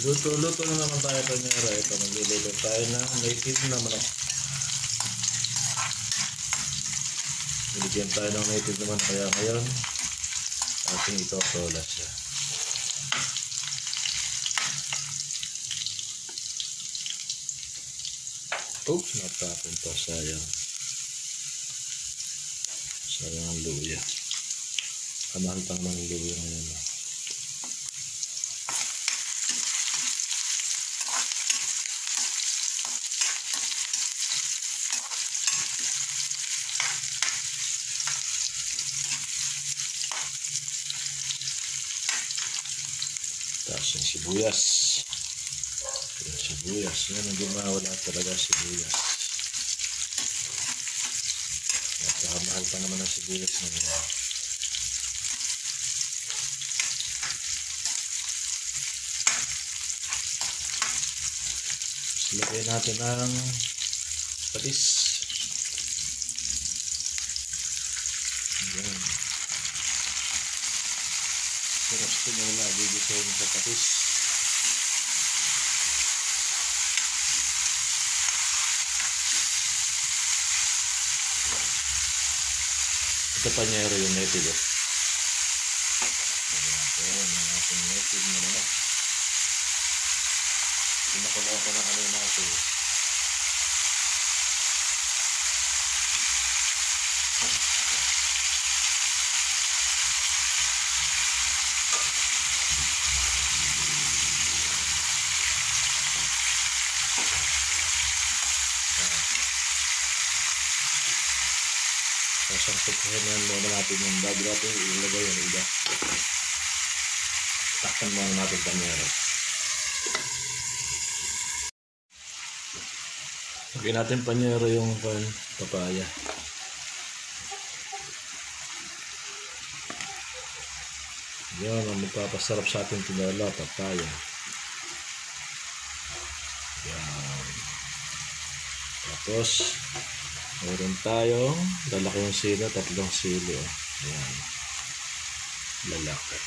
Luto na naman tayo panyera. Ito, magluluto tayo ng native na manok. Niligyan tayo ng native naman, kaya ngayon ating itotolas siya. Oops, natapon pa, sayang. Sayang ang luya. Kamahal pang ng luya ngayon. Tapos yung sibuyas. Yung sibuyas. Yan ang gumawala talaga, sibuyas. Napaka-mahal pa naman ang sibuyas ngayon. Lagyan natin ang patis. Ayan. Sarap tinola, gigisahin sa patis. Ito panyero yung native. Ayan, ang ating native na manok. Pinakulaan ko na kanina ito. Sangkutin muna natin yung bago natin ilagay yung iba. Takpan muna natin panyero. Lagyan natin panyero yung papaya. Yan ang magpapasarap sa ating tinola, papaya. Yan. Tapos meron tayong lalaki yung sili, 3 sili. Ayan. Lalaki.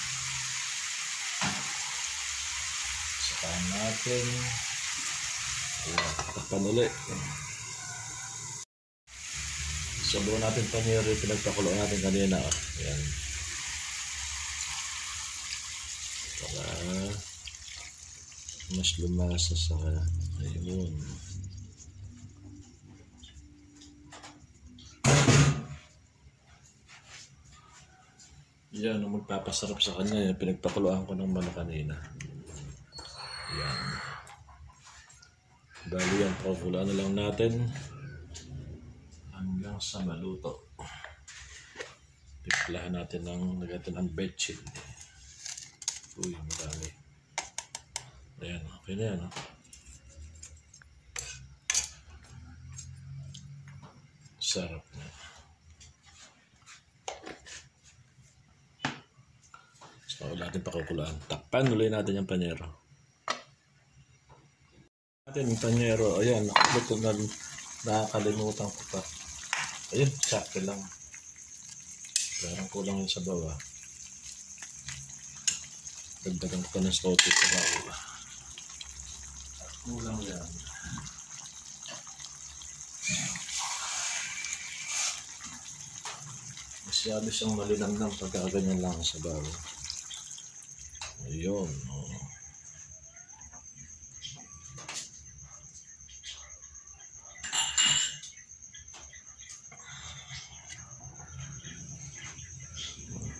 Saka natin. Ayan. Takpan ulit. Sabuhan natin panyero yung pinagpakuloan natin kanina. Ayan. Para mas lumasa sa ayun. Yan ang magpapasarap sa kanya. Yung pinagpakuluan ko ng manok kanina. Yan. Bali yan, pakuluan na lang natin hanggang sa maluto. Tiplahan natin ng lagatan ng betchin. Uy, marami. Ayan, okay na yan. Sarap na. So, natin pakukulaan. Takpan ulit natin yung panyero. Natin yung panyero. Ayan, nakakalimutan ko pa. Ayun, sakto lang. Parang kulang yun sa baba. Dagdagan ko pa ng saute sa baba. At kulang yan. Masyado siyang malinamnam pagka ganyan lang sa baba. Ayun, oh.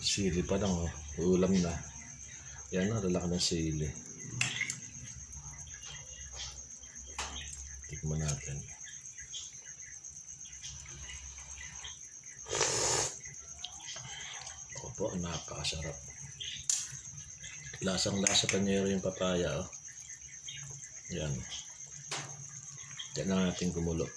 Sili pa lang, oh. Ulam na. Yan na, lalaki ng sili. Tikman natin. Opo, napakasarap. Lasang-lasa panyero yung papaya, oh. Yan. Yan na natin kumulo.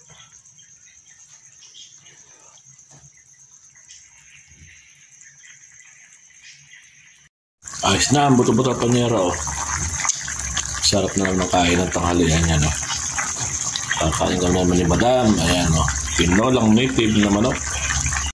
Ayos na, ang buto-buto panyero, oh. Sarap na naman kain ng tanghalian yan, oh. Kakain ka naman ni Madam. Ayan, oh. Tinolang native na manok.